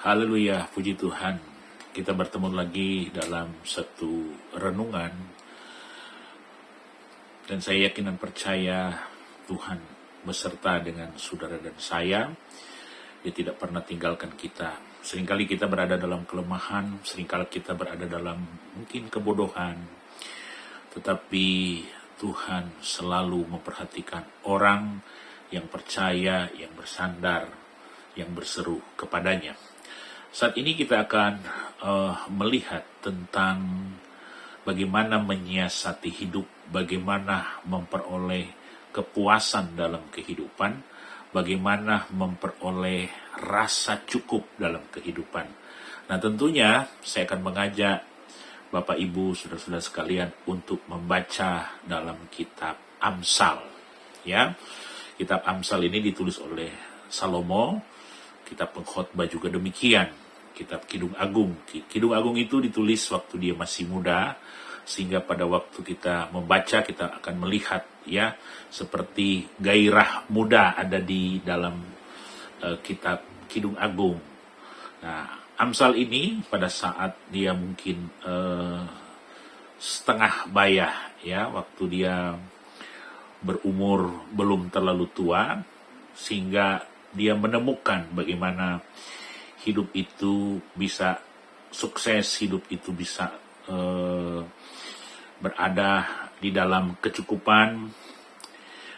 Haleluya, puji Tuhan. Kita bertemu lagi dalam satu renungan. Dan saya yakin dan percaya Tuhan beserta dengan saudara dan saya. Dia tidak pernah tinggalkan kita. Seringkali kita berada dalam kelemahan, seringkali kita berada dalam mungkin kebodohan. Tetapi Tuhan selalu memperhatikan orang yang percaya, yang bersandar, yang berseru kepadanya. Saat ini kita akan melihat tentang bagaimana menyiasati hidup, bagaimana memperoleh kepuasan dalam kehidupan, bagaimana memperoleh rasa cukup dalam kehidupan. Nah, tentunya saya akan mengajak Bapak Ibu, saudara-saudara sekalian untuk membaca dalam kitab Amsal. Ya, kitab Amsal ini ditulis oleh Salomo. Kitab Pengkhotbah juga demikian. Kitab Kidung Agung. Kidung Agung itu ditulis waktu dia masih muda, sehingga pada waktu kita membaca kita akan melihat ya seperti gairah muda ada di dalam kitab Kidung Agung. Nah, Amsal ini pada saat dia mungkin setengah bayah ya, waktu dia berumur belum terlalu tua, sehingga dia menemukan bagaimana hidup itu bisa sukses, hidup itu bisa berada di dalam kecukupan.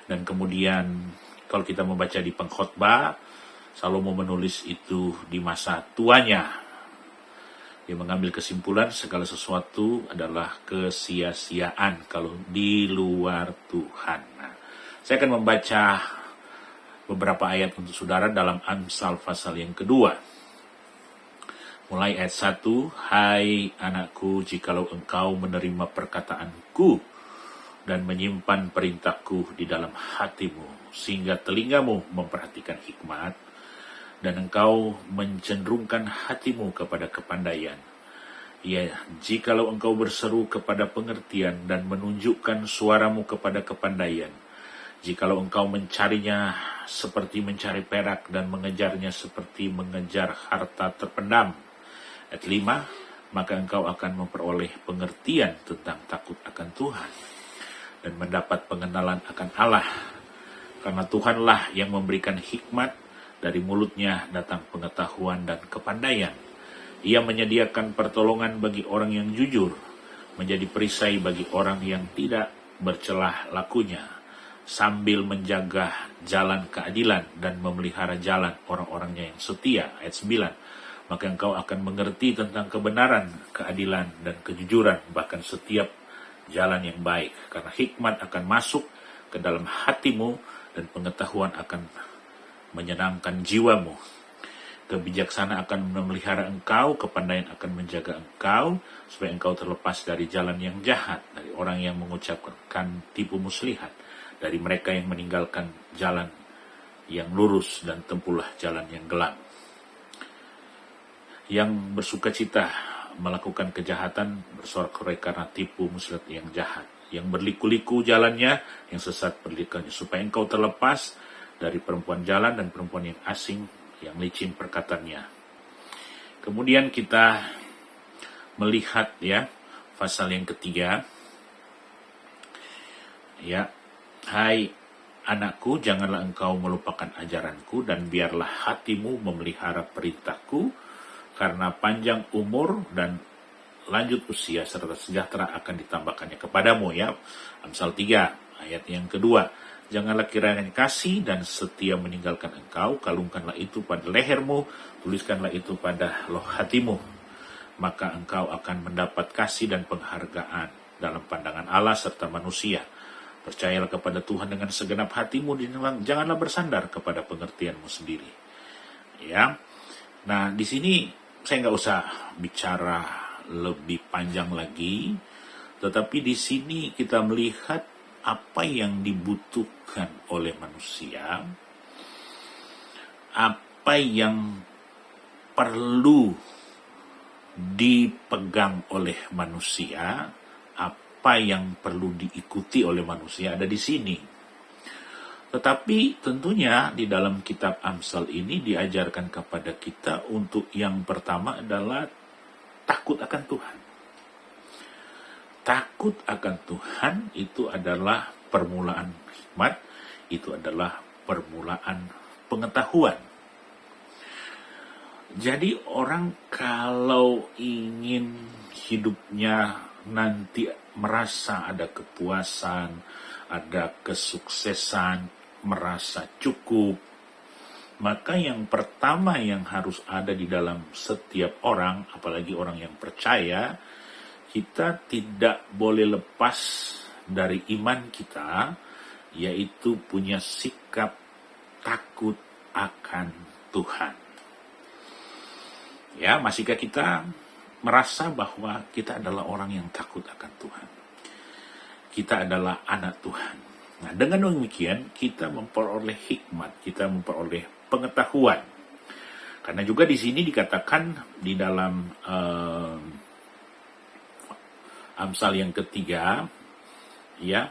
Dan kemudian kalau kita membaca di Pengkhotbah, Salomo menulis itu di masa tuanya. Dia mengambil kesimpulan segala sesuatu adalah kesia-siaan kalau di luar Tuhan. Nah, saya akan membaca beberapa ayat untuk saudara dalam Amsal pasal yang kedua. Mulai ayat 1, Hai anakku, jikalau engkau menerima perkataanku dan menyimpan perintahku di dalam hatimu, sehingga telingamu memperhatikan hikmat, dan engkau mencenderungkan hatimu kepada kepandaian. Ya, jikalau engkau berseru kepada pengertian dan menunjukkan suaramu kepada kepandaian, jikalau engkau mencarinya seperti mencari perak dan mengejarnya seperti mengejar harta terpendam. Ayat 5, maka engkau akan memperoleh pengertian tentang takut akan Tuhan dan mendapat pengenalan akan Allah. Karena Tuhanlah yang memberikan hikmat, dari mulutnya datang pengetahuan dan kepandaian. Ia menyediakan pertolongan bagi orang yang jujur, menjadi perisai bagi orang yang tidak bercelah lakunya, sambil menjaga jalan keadilan dan memelihara jalan orang-orangnya yang setia. Ayat 9, maka engkau akan mengerti tentang kebenaran, keadilan, dan kejujuran, bahkan setiap jalan yang baik. Karena hikmat akan masuk ke dalam hatimu dan pengetahuan akan menyenangkan jiwamu. Kebijaksanaan akan memelihara engkau, kepandaian akan menjaga engkau, supaya engkau terlepas dari jalan yang jahat, dari orang yang mengucapkan tipu muslihat, dari mereka yang meninggalkan jalan yang lurus dan tempuhlah jalan yang gelap. Yang bersukacita melakukan kejahatan bersorak-sorai karena tipu muslihat yang jahat. Yang berliku-liku jalannya, yang sesat perlikannya, supaya engkau terlepas dari perempuan jalan dan perempuan yang asing, yang licin perkataannya. Kemudian kita melihat ya pasal yang ketiga. Ya, hai anakku, janganlah engkau melupakan ajaranku dan biarlah hatimu memelihara perintahku, karena panjang umur dan lanjut usia serta sejahtera akan ditambahkannya kepadamu. Ya, Amsal 3 ayat yang kedua. Janganlah kiranya kasih dan setia meninggalkan engkau, kalungkanlah itu pada lehermu, tuliskanlah itu pada loh hatimu. Maka engkau akan mendapat kasih dan penghargaan dalam pandangan Allah serta manusia. Percayalah kepada Tuhan dengan segenap hatimu, janganlah bersandar kepada pengertianmu sendiri. Ya, nah di sini saya nggak usah bicara lebih panjang lagi, tetapi di sini kita melihat apa yang dibutuhkan oleh manusia, apa yang perlu dipegang oleh manusia, apa yang perlu diikuti oleh manusia ada di sini. Tetapi tentunya di dalam kitab Amsal ini diajarkan kepada kita untuk yang pertama adalah takut akan Tuhan. Takut akan Tuhan itu adalah permulaan hikmat, itu adalah permulaan pengetahuan. Jadi orang kalau ingin hidupnya nanti merasa ada kepuasan, ada kesuksesan, merasa cukup, maka yang pertama yang harus ada di dalam setiap orang, apalagi orang yang percaya, kita tidak boleh lepas dari iman kita, yaitu punya sikap takut akan Tuhan. Ya, masihkah kita merasa bahwa kita adalah orang yang takut akan Tuhan? Kita adalah anak Tuhan. Nah, dengan demikian kita memperoleh hikmat, kita memperoleh pengetahuan. Karena juga di sini dikatakan di dalam Amsal yang ketiga, ya,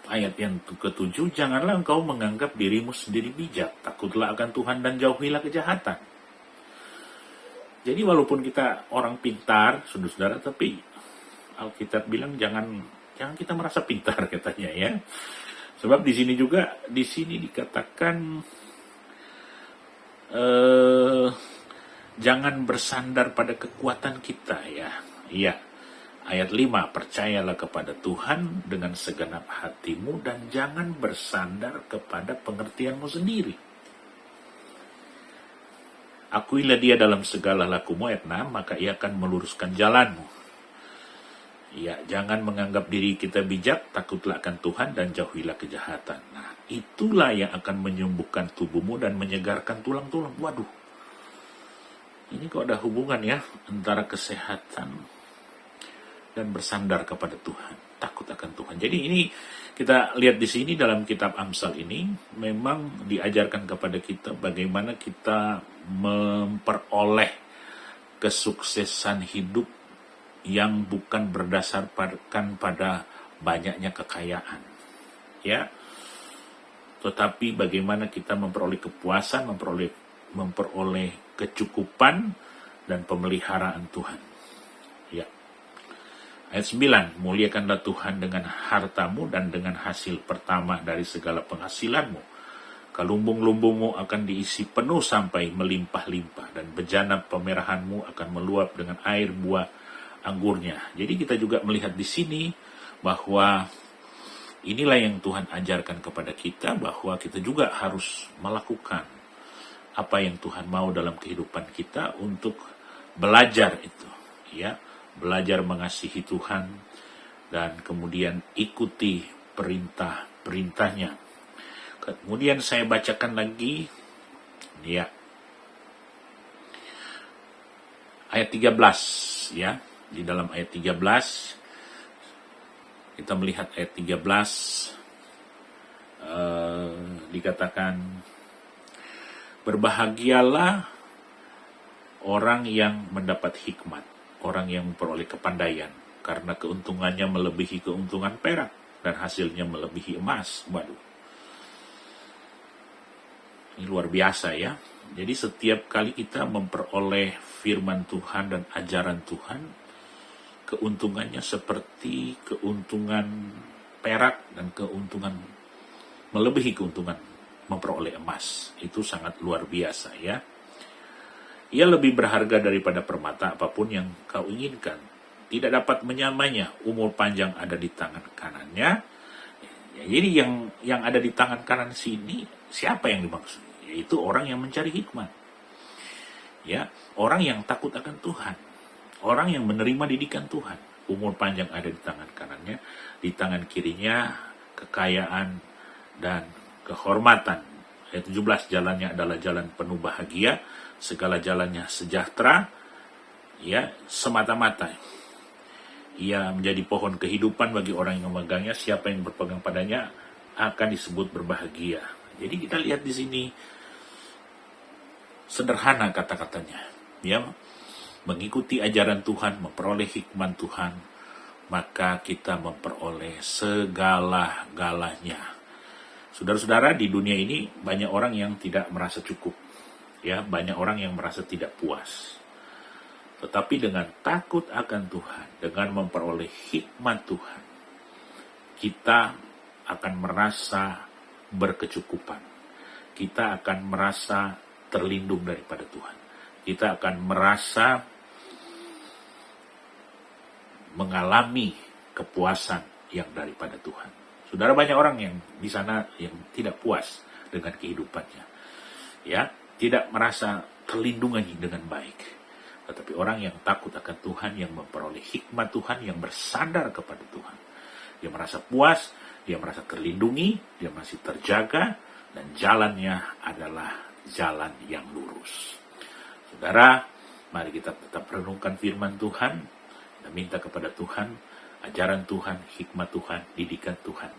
ayat yang ke-7, janganlah engkau menganggap dirimu sendiri bijak, takutlah akan Tuhan dan jauhilah kejahatan. Jadi walaupun kita orang pintar, saudara-saudara, tapi Alkitab bilang jangan kita merasa pintar, katanya, ya. Sebab di sini juga dikatakan jangan bersandar pada kekuatan kita, ya. Iya. Ayat 5, percayalah kepada Tuhan dengan segenap hatimu dan jangan bersandar kepada pengertianmu sendiri. Akuilah dia dalam segala lakumu, ayat 6, maka ia akan meluruskan jalanmu. Ya, jangan menganggap diri kita bijak, takutlah akan Tuhan dan jauhilah kejahatan. Nah, itulah yang akan menyembuhkan tubuhmu dan menyegarkan tulang-tulang. Waduh, ini kok ada hubungan ya antara kesehatan dan bersandar kepada Tuhan, takut akan Tuhan. Jadi ini kita lihat di sini dalam kitab Amsal ini memang diajarkan kepada kita bagaimana kita memperoleh kesuksesan hidup yang bukan berdasarkan pada banyaknya kekayaan, ya, tetapi bagaimana kita memperoleh kepuasan, memperoleh kecukupan dan pemeliharaan Tuhan. Ya. Ayat 9, muliakanlah Tuhan dengan hartamu dan dengan hasil pertama dari segala penghasilanmu. Kelumbung-lumbungmu akan diisi penuh sampai melimpah-limpah dan bejana pemerahanmu akan meluap dengan air buah anggurnya. Jadi kita juga melihat di sini bahwa inilah yang Tuhan ajarkan kepada kita, bahwa kita juga harus melakukan apa yang Tuhan mau dalam kehidupan kita untuk belajar itu, ya, belajar mengasihi Tuhan dan kemudian ikuti perintah-perintahnya. Kemudian saya bacakan lagi, ya, ayat 13, ya. Di dalam ayat 13, kita melihat ayat 13, dikatakan, berbahagialah orang yang mendapat hikmat, orang yang memperoleh kepandaian, karena keuntungannya melebihi keuntungan perak dan hasilnya melebihi emas. Waduh, ini luar biasa, ya. Jadi setiap kali kita memperoleh firman Tuhan dan ajaran Tuhan, keuntungannya seperti keuntungan perak dan keuntungan melebihi keuntungan memperoleh emas. Itu sangat luar biasa, ya. Ia lebih berharga daripada permata, apapun yang kau inginkan tidak dapat menyamanya, umur panjang ada di tangan kanannya. Ya, jadi yang ada di tangan kanan sini siapa yang dimaksud? Yaitu orang yang mencari hikmat, ya, orang yang takut akan Tuhan, orang yang menerima didikan Tuhan. Umur panjang ada di tangan kanannya, di tangan kirinya kekayaan dan kehormatan. Ayat 17, jalannya adalah jalan penuh bahagia, segala jalannya sejahtera, ya, semata-mata. Ia menjadi pohon kehidupan bagi orang yang memegangnya, siapa yang berpegang padanya akan disebut berbahagia. Jadi kita lihat di sini sederhana kata-katanya, ya, mengikuti ajaran Tuhan, memperoleh hikmat Tuhan, maka kita memperoleh segala-galanya. Saudara-saudara, di dunia ini banyak orang yang tidak merasa cukup. Ya, banyak orang yang merasa tidak puas. Tetapi dengan takut akan Tuhan, dengan memperoleh hikmat Tuhan, kita akan merasa berkecukupan. Kita akan merasa terlindung daripada Tuhan. Kita akan merasa mengalami kepuasan yang daripada Tuhan. Saudara, banyak orang yang di sana yang tidak puas dengan kehidupannya. Ya, tidak merasa terlindungi dengan baik. Tetapi orang yang takut akan Tuhan, yang memperoleh hikmat Tuhan, yang bersandar kepada Tuhan, dia merasa puas, dia merasa terlindungi, dia masih terjaga, dan jalannya adalah jalan yang lurus. Saudara, mari kita tetap renungkan firman Tuhan, dan minta kepada Tuhan, ajaran Tuhan, hikmat Tuhan, didikan Tuhan,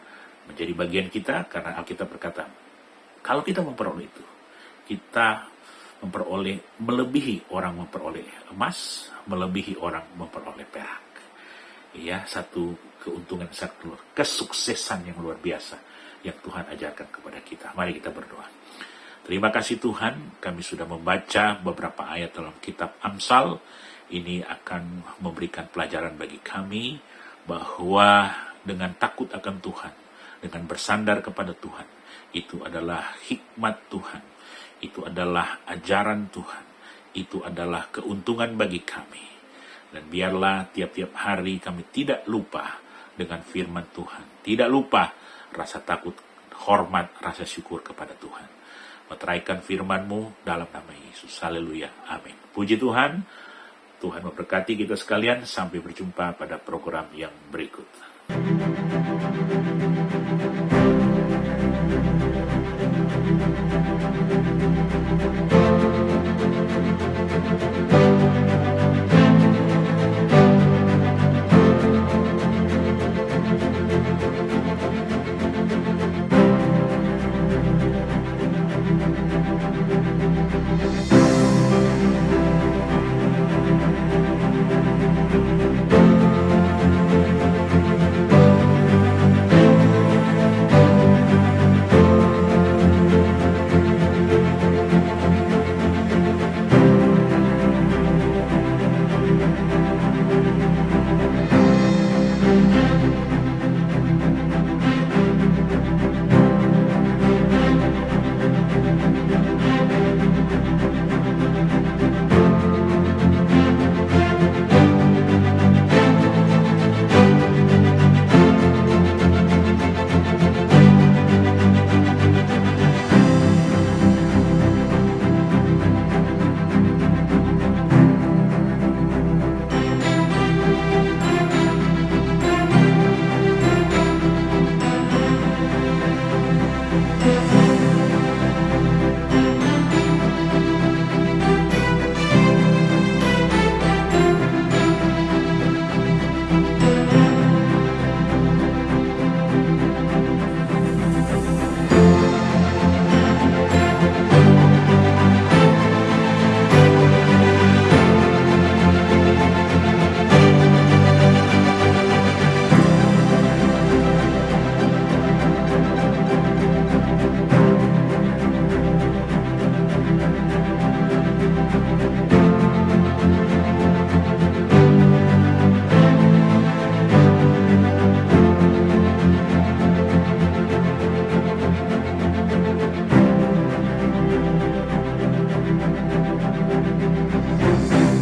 menjadi bagian kita, karena Alkitab berkata, kalau kita memperoleh itu, kita memperoleh, melebihi orang memperoleh emas, melebihi orang memperoleh perak. Ya, satu keuntungan, satu kesuksesan yang luar biasa yang Tuhan ajarkan kepada kita. Mari kita berdoa. Terima kasih Tuhan, kami sudah membaca beberapa ayat dalam kitab Amsal. Ini akan memberikan pelajaran bagi kami bahwa dengan takut akan Tuhan, dengan bersandar kepada Tuhan, itu adalah hikmat Tuhan, itu adalah ajaran Tuhan, itu adalah keuntungan bagi kami. Dan biarlah tiap-tiap hari kami tidak lupa dengan firman Tuhan, tidak lupa rasa takut, hormat, rasa syukur kepada Tuhan. Meteraikan firman-Mu dalam nama Yesus. Haleluya. Amin. Puji Tuhan. Tuhan memberkati kita sekalian. Sampai berjumpa pada program yang berikut.